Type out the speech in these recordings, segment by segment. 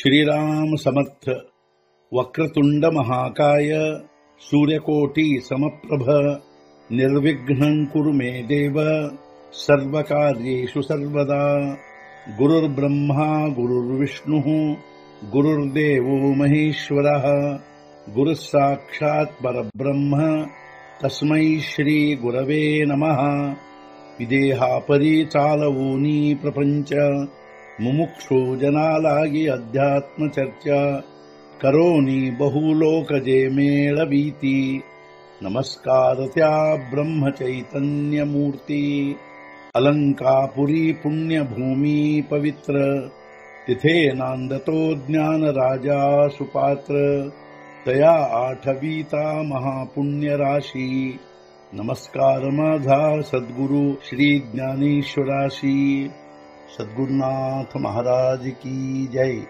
श्रीराम समर्थ। वक्रतुंड महाकाय सूर्यकोटि समप्रभ निर्विघ्नं कुरु मे देव सर्वकार्येषु सर्वदा। गुरुर्ब्रह्मा गुरुर्विष्णुः गुरुर्देवो महेश्वरः गुरुः साक्षात् परब्रह्म तस्मै श्री गुरवे नमः। विदेहापरि चालवूनी प्रपंच मुमुक्षु जनालागी अध्यात्म चर्चा करोनी बहुलोकजे मेळवीती। नमस्कार त्या ब्रह्म चैतन्य मूर्ती अलंकापुरी पुण्यभूमी पवित्र तिथे नांदतो ज्ञान राजा सुपात्र तया आठवीता महापुण्य राशी। नमस्कार माझा सद्गुरु श्री ज्ञानेश्वराशी। सद्गुरुनाथ महाराज की जय।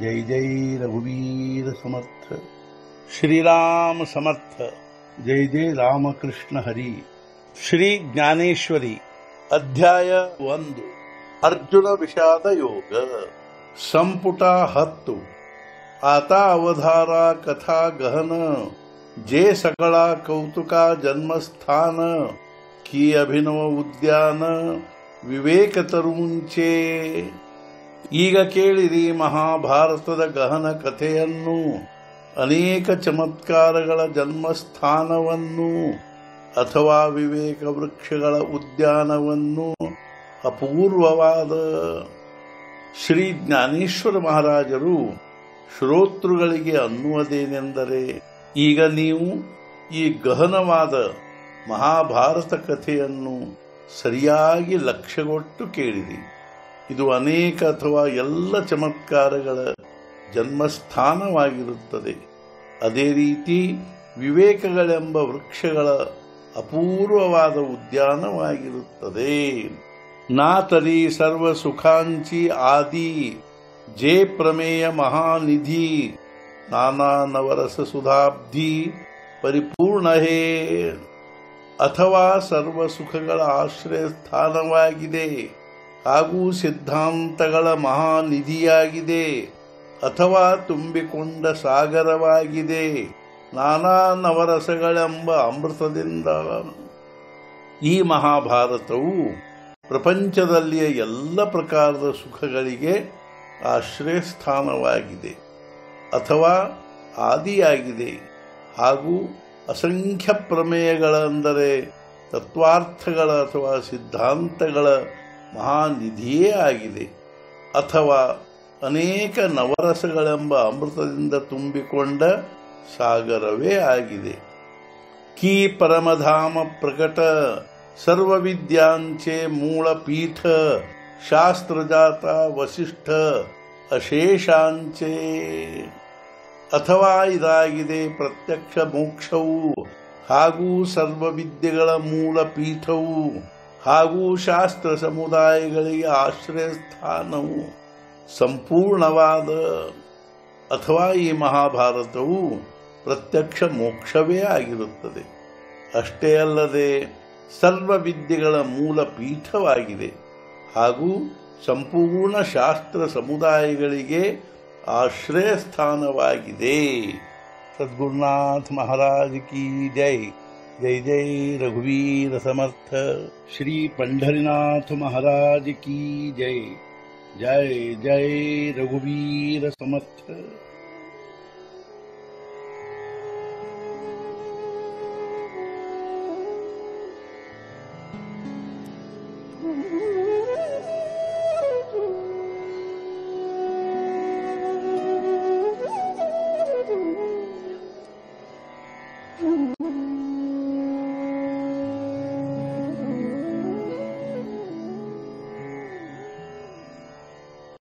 जय जय रघुवीर समर्थ। श्रीराम समर्थ। जय जय रामकृष्ण हरी। श्री ज्ञानेश्वरी अध्याय 1 अर्जुन विषाद योग संपुಟ 10। आता अवधारा कथा गहन जे सकळा कौतुका जन्मस्थान की अभिनव उद्यान ವಿವೇಕ ತರುಂಚೆ। ಈಗ ಕೇಳಿರಿ ಮಹಾಭಾರತದ ಗಹನ ಕಥೆಯನ್ನು, ಅನೇಕ ಚಮತ್ಕಾರಗಳ ಜನ್ಮಸ್ಥಾನವನ್ನು ಅಥವಾ ವಿವೇಕ ವೃಕ್ಷಗಳ ಉದ್ಯಾನವನ್ನು। ಅಪೂರ್ವವಾದ ಶ್ರೀ ಜ್ಞಾನೇಶ್ವರ ಮಹಾರಾಜರು ಶ್ರೋತೃಗಳಿಗೆ ಅನ್ನುವುದೇನೆಂದರೆ, ಈಗ ನೀವು ಈ ಗಹನವಾದ ಮಹಾಭಾರತ ಕಥೆಯನ್ನು ಸರಿಯಾಗಿ ಲಕ್ಷ್ಯಗೊಟ್ಟು ಕೇಳಿರಿ. ಇದು ಅನೇಕ ಅಥವಾ ಎಲ್ಲ ಚಮತ್ಕಾರಗಳ ಜನ್ಮಸ್ಥಾನವಾಗಿರುತ್ತದೆ. ಅದೇ ರೀತಿ ವಿವೇಕಗಳೆಂಬ ವೃಕ್ಷಗಳ ಅಪೂರ್ವವಾದ ಉದ್ಯಾನವಾಗಿರುತ್ತದೆ. ನಾತರಿ ಸರ್ವ ಸುಖಾಂಚಿ ಆದಿ ಜೇ ಪ್ರಮೇಯ ಮಹಾನಿಧಿ ನಾನಾ ನವರಸ ಸುಧಾಬ್ಧಿ ಪರಿಪೂರ್ಣ ಹೇ. ಅಥವಾ ಸರ್ವ ಸುಖಗಳ ಆಶ್ರಯ ಸ್ಥಾನವಾಗಿದೆ ಹಾಗೂ ಸಿದ್ಧಾಂತಗಳ ಮಹಾನಿಧಿಯಾಗಿದೆ ಅಥವಾ ತುಂಬಿಕೊಂಡ ಸಾಗರವಾಗಿದೆ ನಾನಾ ನವರಸಗಳೆಂಬ ಅಮೃತದಿಂದ. ಈ ಮಹಾಭಾರತವು ಪ್ರಪಂಚದಲ್ಲಿಯ ಎಲ್ಲ ಪ್ರಕಾರದ ಸುಖಗಳಿಗೆ ಆಶ್ರಯ ಸ್ಥಾನವಾಗಿದೆ ಅಥವಾ ಆದಿಯಾಗಿದೆ ಹಾಗೂ ಅಸಂಖ್ಯ ಪ್ರಮೇಯಗಳೆಂದರೆ ತತ್ವಾರ್ಥಗಳ ಅಥವಾ ಸಿದ್ಧಾಂತಗಳ ಮಹಾನಿಧಿಯೇ ಆಗಿದೆ ಅಥವಾ ಅನೇಕ ನವರಸಗಳೆಂಬ ಅಮೃತದಿಂದ ತುಂಬಿಕೊಂಡ ಸಾಗರವೇ ಆಗಿದೆ. ಕೀ ಪರಮಧಾಮ ಪ್ರಕಟ ಸರ್ವವಿದ್ಯಾಂಚೆ ಮೂಲ ಪೀಠ ಶಾಸ್ತ್ರಜಾತ ವಸಿಷ್ಠ ಅಶೇಷಾಂಚೆ. ಅಥವಾ ಇದಾಗಿದೆ ಪ್ರತ್ಯಕ್ಷ ಮೋಕ್ಷವು ಹಾಗೂ ಸರ್ವವಿದ್ಯೆಗಳ ಮೂಲ ಪೀಠವು ಹಾಗೂ ಶಾಸ್ತ್ರ ಸಮುದಾಯಗಳಿಗೆ ಆಶ್ರಯ ಸ್ಥಾನವು ಸಂಪೂರ್ಣವಾದ. ಅಥವಾ ಈ ಮಹಾಭಾರತವು ಪ್ರತ್ಯಕ್ಷ ಮೋಕ್ಷವೇ ಆಗಿರುತ್ತದೆ. ಅಷ್ಟೇ ಅಲ್ಲದೆ ಸರ್ವವಿದ್ಯೆಗಳ ಮೂಲ ಪೀಠವಾಗಿದೆ ಹಾಗೂ ಸಂಪೂರ್ಣ ಶಾಸ್ತ್ರ ಸಮುದಾಯಗಳಿಗೆ ಆಶ್ರಯ ಸ್ಥಾನವಾಗಿದೆ. ಸದ್ಗುರುನಾಥ ಮಹಾರಾಜ್ ಕಿ ಜೈ. ಜೈ ಜೈ ರಘುವೀರ ಸಮರ್ಥ। ಶ್ರೀ ಪಂಢರಿನಾಥ ಮಹಾರಾಜ್ ಕಿ ಜೈ. ಜೈ ಜೈ ರಘುವೀರ ಸಮರ್ಥ।